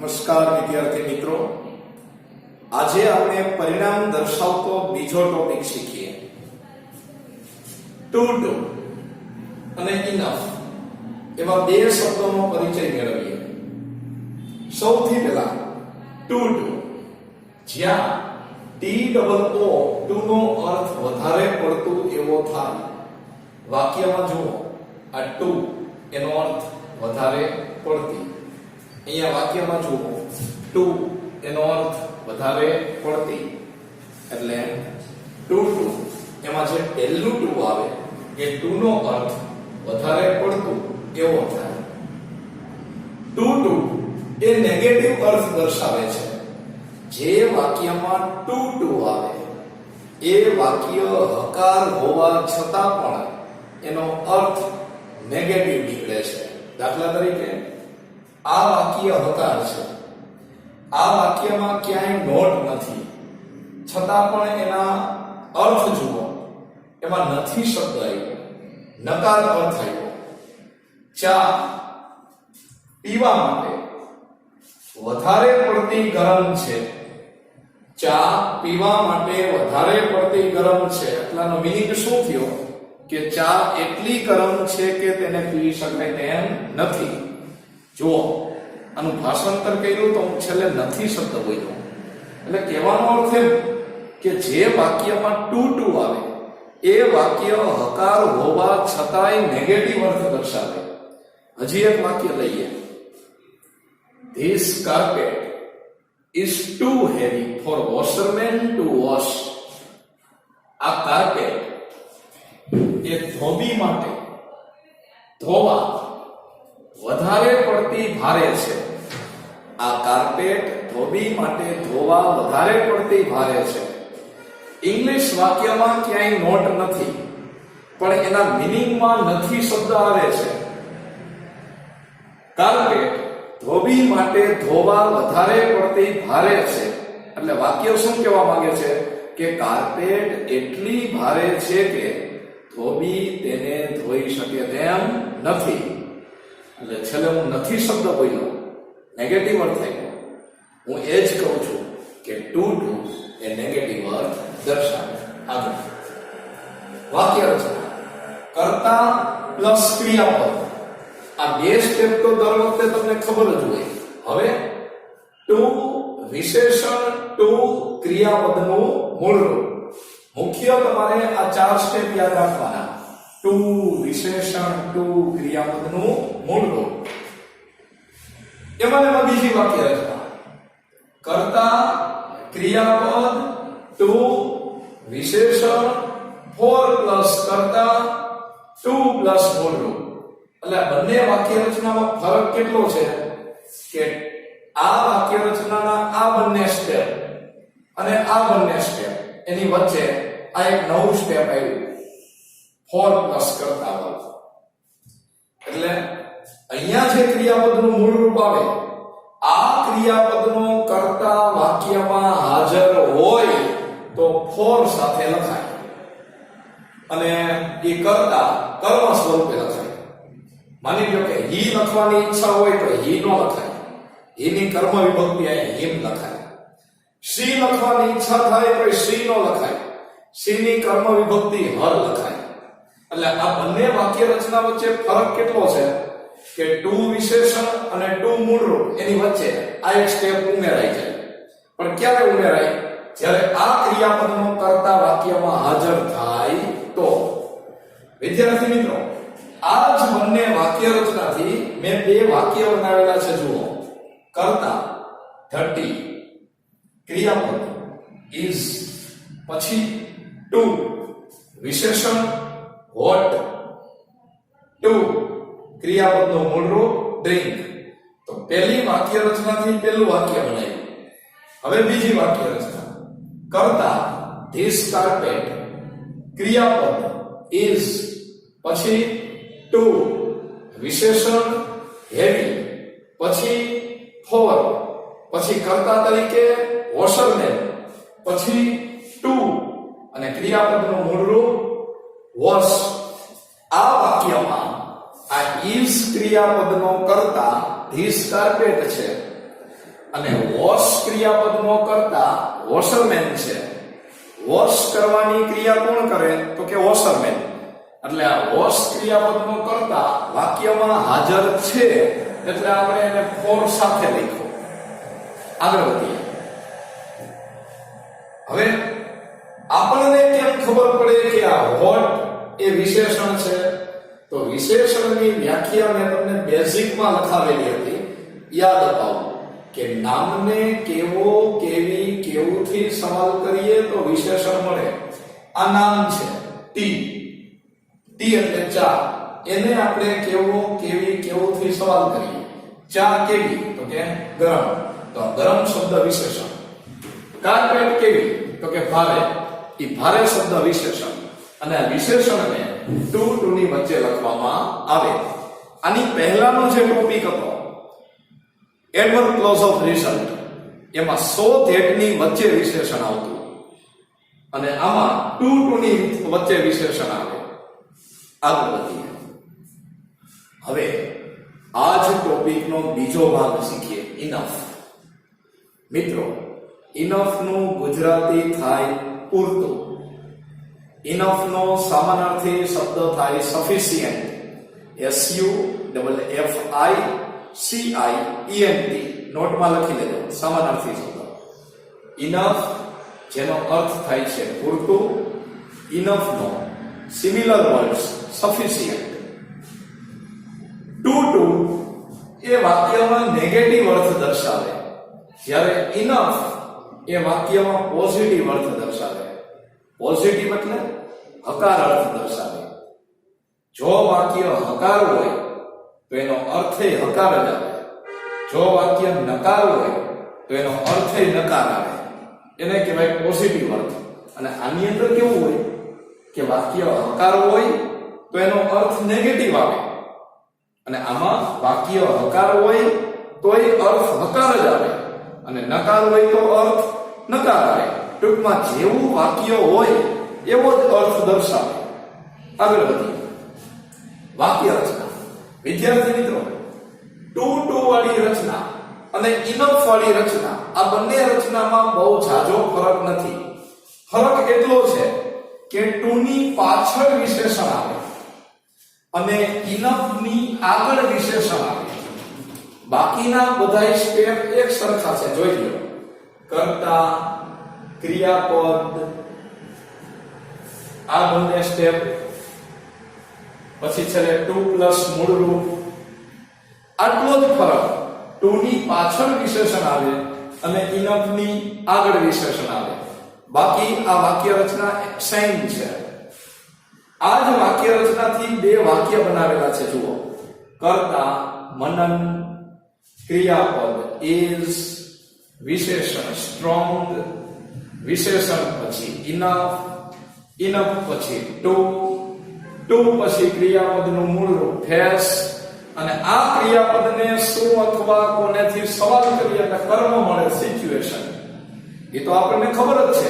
નમસ્કાર વિદ્યાર્થી મિત્રો, આજે આપણે પરિણામ દર્શાવતો બીજો ટોપિક શીખીએ. ટુ ડુ અને ઇનફ એવા બે શબ્દોનો પરિચય મેળવીએ. સૌથી પહેલા ટુ ડુ, જ્યાં TOO ટુ નો અર્થ વધારે પડતું એવો થાય. વાક્યમાં જુઓ, આ ટુ એનો અર્થ વધારે પડતી. અહીંયા વાક્યમાં જુઓ, ટુ એનો અર્થ વધારે પડતી, એટલે ટુ ટુ એમાં જે પહેલું ટુ આવે એ ટુ નો અર્થ વધારે પડતું એવો થાય. ટુ ટુ એ નેગેટિવ અર્થ દર્શાવે છે. જે વાક્યમાં ટુ ટુ આવે એ વાક્ય હકાર હોવા છતાં પણ એનો અર્થ નેગેટિવ નીકળે છે. દાખલા તરીકે આ વાક્ય હકાર છે, આ વાક્યમાં ક્યાંય નોટ નથી, છતાં પણ એના અર્થ જુઓ, એમાં નથી શબ્દ આવ્યો, નકાર અર્થ આવ્યો. ચા પીવા માટે વધારે પડતી ગરમ છે. ચા પીવા માટે વધારે પડતી ગરમ છે એટલાનો મીનિંગ શું થયો કે ચા એટલી ગરમ છે કે તેને પી શકાય તેમ નથી. જુઓ, આનું ભાષાંતર કર્યું તો હું છેલ્લે નથી શબ્દ બોલ્યો. એટલે કહેવાનો અર્થ એમ કે જે વાક્યમાં ટુ ટુ આવે એ વાક્ય હકાર હોવા છતાંય નેગેટિવ અર્થ દર્શાવે. હજી એક વાક્ય લઈએ. This carpet is too heavy for washermen to wash. આ કાર્પેટ એ ધોબી માટે ધોવા વધારે પડતી ભારે છે. આ કાર્પેટ ધોબી માટે ધોવા વધારે પડતી ભારે છે. ઇંગ્લિશ વાક્યમાં ક્યાંય નોટ નથી, પણ એના મીનિંગમાં નથી શબ્દ આવે છે. કાર્પેટ ધોબી માટે ધોવા વધારે પડતી ભારે છે એટલે વાક્ય શું કહેવા માંગે છે કે કાર્પેટ એટલી ભારે છે કે ધોબી તેને ધોઈ શકે તેમ નથી. એટલે છેલ્લે હું નથી શબ્દ બોલ્યો, નેગેટિવ અર્થ થયો. હું એ જ કહું છું કે ટુ ટુ એ નેગેટિવ અર્થ દર્શાવે. આગળ વાક્ય રચના. કર્તા પ્લસ ક્રિયાપદ. આ બે સ્ટેપ તો દર વખતે તમને ખબર જ હોય. હવે ટુ વિશેષણ ટુ ક્રિયાપદનું મૂળરૂપ. મુખ્ય તમારે આ ચાર સ્ટેપ યાદ રાખવાના. ટુ વિશેષણ ટુ ક્રિયાપદનું મૂળરૂપ. એમાં બીજી વાક્ય રચના. કર્તા ક્રિયાપદ ટુ વિશેષણ ફોર પ્લસ કર્તા ટુ પ્લસ મૂળરૂપ. એટલે બંને વાક્ય રચનામાં ફરક કેટલો છે કે આ વાક્ય રચનાના આ બંને સ્ટેપ અને આ બંને સ્ટેપ એની વચ્ચે આ એક નવું સ્ટેપ આવ્યું, ફોર પ્લસ કર્તા વર્ગ. એટલે અહીંયા જે ક્રિયાપદનું મૂળ રૂપ આવે, આ ક્રિયાપદનો કર્તા વાક્યમાં હાજર હોય તો ફોર સાથે લખાય અને એ કર્તા કર્મ સ્વરૂપે લખાય. માની લો કે હી લખવાની ઈચ્છા હોય તો હી નો લખાય, હીની કર્મ વિભક્તિ અહીં હિમ લખાય. શ્રી લખવાની ઈચ્છા થાય તો શ્રી નો લખાય, શ્રીની કર્મ વિભક્તિ હર લખાય. એટલે આ બંને વાક્ય રચના વચ્ચે ફરક કેટલો છે કે ટુ વિશેષણ અને ટુ મૂળરૂપ એની વચ્ચે આ એક સ્ટેપ ઉમેરાઈ જાય. પણ ક્યારે ઉમેરાય? જ્યારે આ ક્રિયાપદનો કર્તા વાક્યમાં હાજર થાય તો. વિદ્યાર્થી મિત્રો, આ જ બંને વાક્ય રચનાથી મેં બે વાક્ય બનાવેલા છે. જુઓ, કર્તા 30, ક્રિયાપદ is, પછી ટુ વિશેષણ what, ટુ ક્રિયાપદનું મૂળરૂપ drink. તો પહેલી વાક્ય રચનાથી પહેલું વાક્ય બનાવ્યું. હવે બીજી વાક્ય રચના. કર્તા this carpet, ક્રિયાપદ is, પછી ટુ વિશેષણ heavy, પછી for, પછી કર્તા તરીકે washerman, પછી ટુ અને ક્રિયાપદનું મૂળરૂપ wash. આ વાક્યમાં આ is ક્રિયાપદનો કર્તા this carpet છે અને વોશ ક્રિયાપદનો કર્તા વોશરમેન છે. વોશ કરવાની ક્રિયા કોણ કરે? તો કે વોશરમેન. એટલે આ વોશ ક્રિયાપદનો કર્તા વાક્યમાં હાજર છે એટલે આપણે એને ફોર સાથે લખ્યો. આગળ વધીએ. હવે આપણને કેમ ખબર પડે કે આ વોટ એ વિશેષણ છે? તો વિશેષણની વ્યાખ્યા મેં તમને બેઝિકમાં લખાવેલી હતી. યાદ અપાવો કે નામને કેવો, કેવી, કેવુંથી સવાલ કરીએ તો વિશેષણ મળે. આ નામ છે ટી. ટી એટલે ચા. એને આપણે કેવો, કેવી, કેવુંથી સવાલ કરીએ. ચા કેવી? તો કે ગરમ. તો ગરમ શબ્દ વિશેષણ. કાર્પેટ કેવી? તો કે ભારે. એ ભારે શબ્દ વિશેષણ. અને આ વિશેષણને ટુ ની વચ્ચે લખવામાં આવે. આની પહેલાનો જે ટોપિક હતો એડવર્બ ક્લોઝ ઓફ રિઝલ્ટ, એમાં સો ધેટ ની વચ્ચે વિશેષણ આવતું અને આમાં ટુ ની વચ્ચે વિશેષણ આવે. આગળ વધીએ. હવે આ જ ટોપિકનો બીજો ભાગ શીખીએ, ઇનફ. મિત્રો, ઇનફ નું ગુજરાતી થાય પૂરતું. ઇનફ નો સમાનાર્થી શબ્દ થાય સફિશિયન્ટ. SUFFICIENT. નોટમાં લખી લેજો સમાનાર્થી શબ્દ. ઇનફ જેનો અર્થ થાય છે પૂરતું. ઇનફ નો સિમિલર વર્ડ્સ સફિશિયન્ટ. ટુ એ વાક્યમાં નેગેટિવ અર્થ દર્શાવે, જ્યારે ઇનફ એ વાક્યમાં પોઝિટિવ અર્થ દર્શાવે. પોઝિટિવ એટલે હકાર અર્થ દર્શાવે. જો વાક્ય હકાર હોય તો એનો અર્થ હકાર જ આવે. જો વાક્ય નકાર હોય તો એનો અર્થ નકાર આવે. એને કહેવાય પોઝિટિવ અર્થ. અને આની અંદર કેવું હોય કે વાક્ય હકાર હોય તો એનો અર્થ નેગેટિવ આવે, અને આમાં વાક્ય હકાર હોય તોય અર્થ હકાર જ આવે, અને નકાર હોય તો અર્થ નકાર આવે. ટૂંકમાં જેવું વાક્ય હોય એવો જ અર્થ દર્શાવે. આગળ વધીએ. વાક્ય રચના. વિદ્યાર્થી મિત્રો, ટુ વાળી રચના અને ઇનફ વાળી રચના, આ બંને રચનામાં બહુ ઝાઝો ફરક નથી. ફરક એટલો છે કે ટુ ની પાછળ વિશેષણ આવે અને ઇનફ ની આગળ વિશેષણ આવે. બાકીના બધા સ્ટેપ એક સરખા છે. જોઈ લો. કર્તા, ક્રિયાપદ, આ બંને સ્ટેપ. પછી છેલ્લે ટુ પ્લસ મૂળરૂપ. આટલો જ ફરક. ટુ ની પાછળ વિશેષણ આવે અને ઇનફ ની આગળ વિશેષણ આવે. બાકી આ વાક્ય રચના સેમ છે. આ જ વાક્ય રચનાથી બે વાક્ય બનાવેલા છે. જુઓ. કર્તા, મનન, ક્રિયાપદ ઇઝ, વિશેષણ સ્ટ્રોંગ, વિશેષણ પછી ઇનફ, ઇનફ પછી ટુ પછી ક્રિયાપદનું મૂળ રૂપ ફેસ, અને આ ક્રિયાપદને શું અથવા કોનેથી સવાલ કરીએ એટલે કર્મ મળે, સિચ્યુએશન. એ તો આપણને ખબર જ છે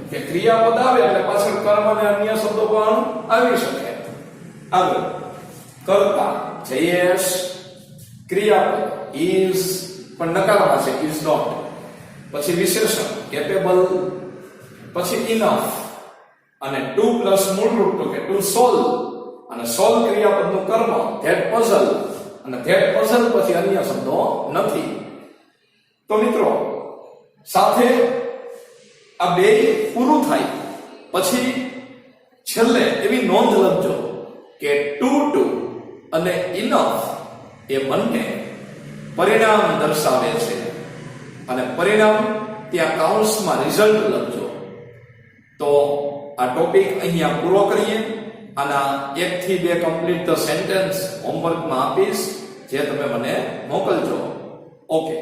કે ક્રિયાપદ આવે એટલે પાછળ કર્મ અને અન્ય શબ્દો પણ આવી શકે. આગળ. કર્તા જયેશ, ક્રિયાપદ ઇઝ પણ નકારમાં છે, ઇઝ નોટ. પછી વિશેષણ કેપેબલ, પછી ઇનફ, અને ટુ પ્લસ મૂળરૂપ તો કે ટુ સોલ્વ, અને સોલ્વ ક્રિયાપદનું કર્મ ધેટ પઝલ, અને ધેટ પઝલ પછી અન્ય શબ્દો નથી. તો મિત્રો, સાથે આ બે પૂરું થાય પછી છેલ્લે એવી નોંધ લખજો કે ટુ અને ઇનફ એ બંને પરિણામ દર્શાવે છે, અને પરિણામ ત્યાં કાઉન્સમાં રિઝલ્ટ લખજો. તો આ ટોપિક અહીંયા પૂરો કરીએ. આના 1 થી 2 કમ્પ્લીટ ધ સેન્ટેન્સ હોમવર્કમાં આપીશ, જે તમે મને મોકલજો. ઓકે.